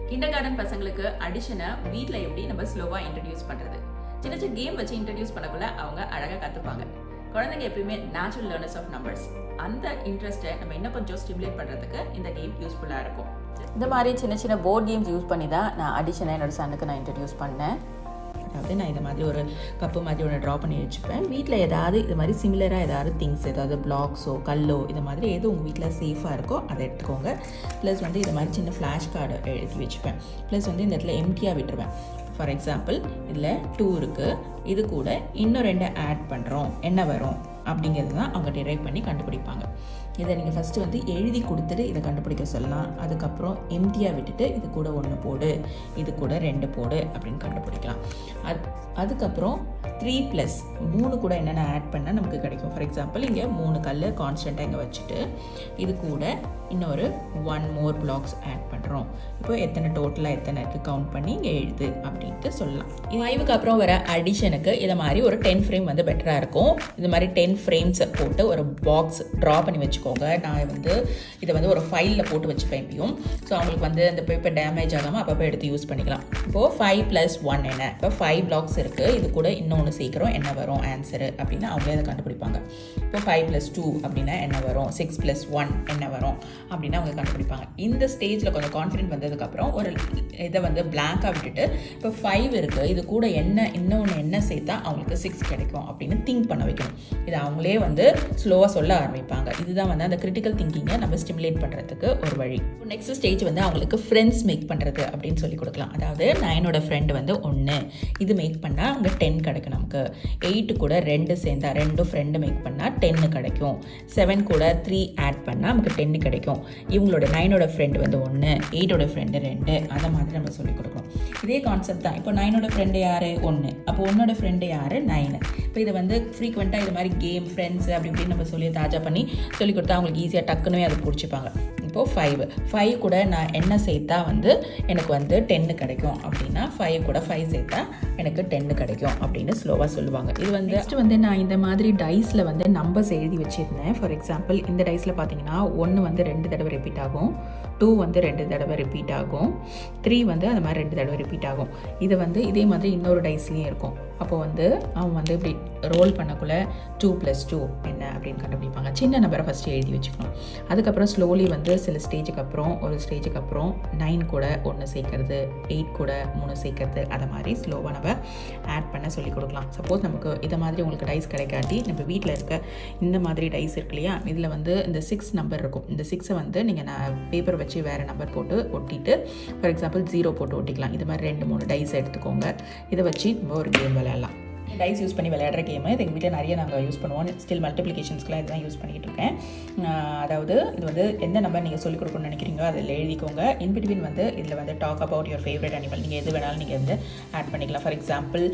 Kindergarten பசங்களுக்கு அடிஷனை வீட்டில் எப்படி நம்ம ஸ்லோவாக இன்ட்ரடியூஸ் பண்ணுறது, சின்ன சின்ன கேம் வச்சு இன்ட்ரடியூஸ் பண்ணக்குள்ள அவங்க அழகாக கற்றுப்பாங்க. குழந்தைங்க எப்பயுமே நேச்சுரல் லேர்னர்ஸ் ஆஃப் நம்பர்ஸ். அந்த இன்ட்ரெஸ்ட்டை நம்ம இன்னும் கொஞ்சம் ஸ்டிமுலேட் பண்ணுறதுக்கு இந்த கேம் யூஸ்ஃபுல்லாக இருக்கும். இந்த மாதிரி சின்ன சின்ன போர்ட் கேம்ஸ் யூஸ் பண்ணி தான் நான் அடிஷனாக என்னோட சனுக்கு நான் இன்ட்ரடியூஸ் பண்ணேன். அதாவது நான் இந்த மாதிரி ஒரு கப்பு மாதிரி ஒன்று ட்ரா பண்ணி வச்சுப்பேன். வீட்டில் ஏதாவது இது மாதிரி சிமிலராக ஏதாவது திங்ஸ், ஏதாவது பிளாக்ஸோ கல்லோ இந்த மாதிரி எது உங்கள் வீட்டில் சேஃபாக இருக்கோ அதை எடுத்துக்கோங்க. ப்ளஸ் வந்து இது மாதிரி சின்ன ஃப்ளாஷ் கார்டு எழுதி வச்சுப்பேன். ப்ளஸ் வந்து இந்த இடத்துல எம்டியாக விட்டுருவேன். ஃபார் எக்ஸாம்பிள் இதில் 2 இருக்குது, இது கூட இன்னும் 2 ஆட் பண்ணுறோம், என்ன வரும் அப்படிங்கிறது தான் அவங்க டிரைவ் பண்ணி கண்டுபிடிப்பாங்க. இதை நீங்கள் ஃபஸ்ட்டு வந்து எழுதி கொடுத்துட்டு இதை கண்டுபிடிக்க சொல்லலாம். அதுக்கப்புறம் எம்டியாக விட்டுட்டு இது கூட 1 போடு, இது கூட 2 போடு அப்படின்னு கண்டுபிடிக்கலாம். அதுக்கப்புறம் 3 + 3 கூட என்னென்ன ஆட் பண்ணால் நமக்கு கிடைக்கும். ஃபார் எக்ஸாம்பிள் இங்கே 3 கல் கான்ஸ்டண்ட்டாக இங்கே வச்சுட்டு இது கூட இன்னொரு 1 மோர் பிளாக்ஸ் ஆட் பண்ணுறோம். இப்போ எத்தனை டோட்டலாக எத்தனை இருக்குது கவுண்ட் பண்ணி இங்கே எழுது அப்படின்ட்டு சொல்லலாம். 5க்கு அப்புறம் வர அடிஷனுக்கு இதை மாதிரி ஒரு 10 ஃப்ரேம் வந்து பெட்டராக இருக்கும். இது மாதிரி 10 ஃப்ரேம்ஸை போட்டு ஒரு பாக்ஸ் ட்ரா பண்ணி வச்சுக்கோங்க. நான் வந்து இதை வந்து ஒரு ஃபைலில் போட்டு வச்சுப்பேன் எப்பயும். ஸோ அவங்களுக்கு வந்து அந்த பேப்பர் டேமேஜ் ஆகாமல் அப்பப்போ எடுத்து யூஸ் பண்ணிக்கலாம். இப்போது 5 + 1 என்ன, இப்போ 5 பிளாக்ஸ் இருக்குது, இது கூட இன்னொன்று சேர்க்குறோம், என்ன வரும் ஆன்சரு அப்படின்னு அவங்களே அதை கண்டுபிடிப்பாங்க. இப்போ 5 + 2 அப்படின்னா என்ன வரும், 6 + 1 என்ன வரும் அப்படின்னு அவங்க கண்டுபிடிப்பாங்க. இந்த ஸ்டேஜில் கொஞ்சம் கான்ஃபிடென்ட் வந்ததுக்கப்புறம் ஒரு இதை வந்து பிளாங்காக விட்டுட்டு இப்போ 5 இருக்குது, இது கூட இன்னொன்று என்ன சேர்த்தா அவங்களுக்கு 6 கிடைக்கும் அப்படின்னு திங்க் பண்ண வைக்கணும். இதை அவங்களே வந்து ஸ்லோவாக சொல்ல ஆரம்பிப்பாங்க. இதுதான் வந்து அந்த கிரிட்டிக்கல் திங்கிங்கை நம்ம ஸ்டிமுலேட் பண்ணுறதுக்கு ஒரு வழி. நெக்ஸ்ட் ஸ்டேஜ் வந்து அவங்களுக்கு ஃப்ரெண்ட்ஸ் மேக் பண்ணுறது அப்படின்னு சொல்லி கொடுக்கலாம். அதாவது 9ஓட ஃப்ரெண்டு வந்து 1, இது மேக் பண்ணால் அவங்க 10 கிடைக்கும். நமக்கு 8 கூட 2 சேர்ந்தா 2 ஃப்ரெண்டு மேக் பண்ணால் 10 கிடைக்கும். 7 கூட 3 ஆட் பண்ணால் நமக்கு 10 கிடைக்கும். இவங்களோட 9ஓட ஃப்ரெண்டு வந்து 1, 8ஓட ஃப்ரெண்டு 2, அதை மாதிரி நம்ம சொல்லிக் கொடுக்கணும். இதே கான்செப்ட் தான். இப்போ 9ஓட ஃப்ரெண்டு யார், 1. அப்போ 1ஓட ஃப்ரெண்டு யார், 9. இப்போ இதை வந்து ஃப்ரீக்வெண்ட்டாக இது மாதிரி கேம் ஃப்ரெண்ட்ஸ் அப்படி இப்படின்னு நம்ம சொல்லி தாஜா பண்ணி சொல்லிக் கொடுத்தா அவங்களுக்கு ஈஸியாக டக்குன்னு அதை பிடிச்சிப்பாங்க. இப்போது 5 கூட நான் என்ன சேர்த்தா வந்து எனக்கு வந்து 10 கிடைக்கும் அப்படின்னா 5 கூட 5 சேர்த்தா எனக்கு 10 கிடைக்கும் அப்படின்னு ஸ்லோவாக சொல்லுவாங்க. இது வந்து நெக்ஸ்ட் வந்து நான் இந்த மாதிரி டைஸில் வந்து நம்பர்ஸ் எழுதி வச்சுருந்தேன். ஃபார் எக்ஸாம்பிள் இந்த டைஸில் பார்த்தீங்கன்னா 1 வந்து 2 தடவை ரிப்பீட் ஆகும், 2 வந்து 2 தடவை ரிப்பீட் ஆகும், 3 வந்து அது மாதிரி 2 தடவை ரிப்பீட் ஆகும். இது வந்து இதே மாதிரி இன்னொரு டைஸ்லேயும் இருக்கும். அப்போ வந்து அவன் வந்து இப்படி ரோல் பண்ணக்குள்ள 2 + 2 என்ன அப்படின்னு கண்டுபிடிப்பாங்க. சின்ன நம்பரை ஃபஸ்ட்டு எழுதி வச்சுக்கணும். அதுக்கப்புறம் ஸ்லோலி வந்து சில ஸ்டேஜுக்கு அப்புறம் 9 கூட 1 சேர்க்கறது, 8 கூட 3 சேர்க்கறது, அதை மாதிரி ஸ்லோவாக நம்ம ஆட் பண்ண சொல்லிக் கொடுக்கலாம். சப்போஸ் நமக்கு இதை மாதிரி உங்களுக்கு டைஸ் கிடைக்காட்டி நம்ம வீட்டில் இருக்க இந்த மாதிரி டைஸ் இருக்கு இல்லையா, இதில் வந்து இந்த 6 நம்பர் இருக்கும். இந்த 6 வந்து நீங்கள் பேப்பர் வச்சு வேறு நம்பர் போட்டு ஒட்டிட்டு ஃபார் எக்ஸாம்பிள் 0 போட்டு ஒட்டிக்கலாம். இது மாதிரி 2-3 டைஸ் எடுத்துக்கோங்க. இதை வச்சு நம்ம ஒரு கேம் விளையாடலாம். டைஸ் யூஸ் பண்ணி விளையாடுற கேமு இது எங்கள் வீட்டில் நிறைய நாங்கள் யூஸ் பண்ணுவோம். ஸ்டில் மல்டிப்ளிகேஷன்ஸ்க்குலாம் இதுதான் யூஸ் பண்ணிகிட்டு இருக்கேன். அதாவது இது வந்து எந்த நம்பர் நீங்கள் சொல்லிக் கொடுக்கணும்னு நினைக்கிறீங்களோ அதில் எழுதிக்கோங்க. இன்பிட்வீன் வந்து இதில் வந்து talk about your favourite animal, நீங்கள் எது வேணாலும் நீங்கள் வந்து ஆட் பண்ணிக்கலாம். ஃபார் எக்ஸாம்பிள்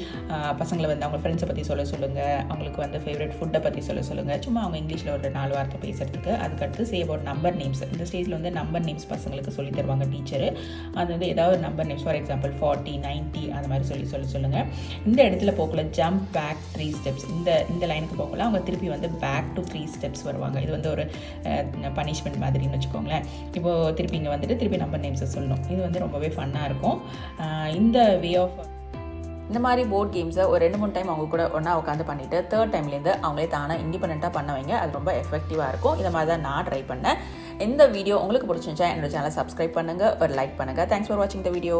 பசங்களை வந்து அவங்க ஃப்ரெண்ட்ஸை பற்றி சொல்லுங்கள், அவங்களுக்கு வந்து ஃபேவரட் ஃபுட்டை பற்றி சொல்லுங்கள். சும்மா அவங்க இங்கிலீஷில் ஒரு 4 வார்த்தை பேசுகிறதுக்கு. அதுக்கடுத்து சே அபவுட் நம்பர் நேம்ஸ். இந்த ஸ்டேஜில் வந்து நம்பர் நேம்ஸ் பசங்களுக்கு சொல்லி தருவாங்க டீச்சரு. அது வந்து ஏதாவது நம்பர் நேம்ஸ் ஃபார் எக்ஸாம்பிள் 40, 90 அந்த மாதிரி சொல்லுங்கள். இந்த இடத்துல போக்குள்ள ஜம்ப் பேக் 3 ஸ்டெப்ஸ். இந்த லைனுக்கு போகல அவங்க திருப்பி வந்து பேக் டு 3 ஸ்டெப்ஸ் வருவாங்க. இது வந்து ஒரு பனிஷ்மெண்ட் மாதிரின்னு வச்சுக்கோங்களேன். இப்போது திருப்பி இங்கே வந்துட்டு திருப்பி நம்பர் நேம்ஸை சொல்லணும். இது வந்து ரொம்பவே ஃபன்னாக இருக்கும். இந்த வே ஆஃப் இந்த மாதிரி போர்ட் கேம்ஸை ஒரு 2-3 டைம் அவங்க கூட ஒன்றா உட்காந்து பண்ணிவிட்டு 3rd டைம்லேருந்து அவங்களே தானாக இண்டிபெண்ட்டாக பண்ண வைங்க. அது ரொம்ப எஃபெக்டிவாக இருக்கும். இதை மாதிரி தான் நான் ட்ரை பண்ணேன். இந்த வீடியோ உங்களுக்கு பிடிச்சிருந்துச்சா என்னோட சேனலை சப்ஸ்கிரைப் பண்ணுங்கள், ஒரு லைக் பண்ணுங்கள். தேங்க்ஸ் ஃபார் வாட்சிங் த வீடியோ.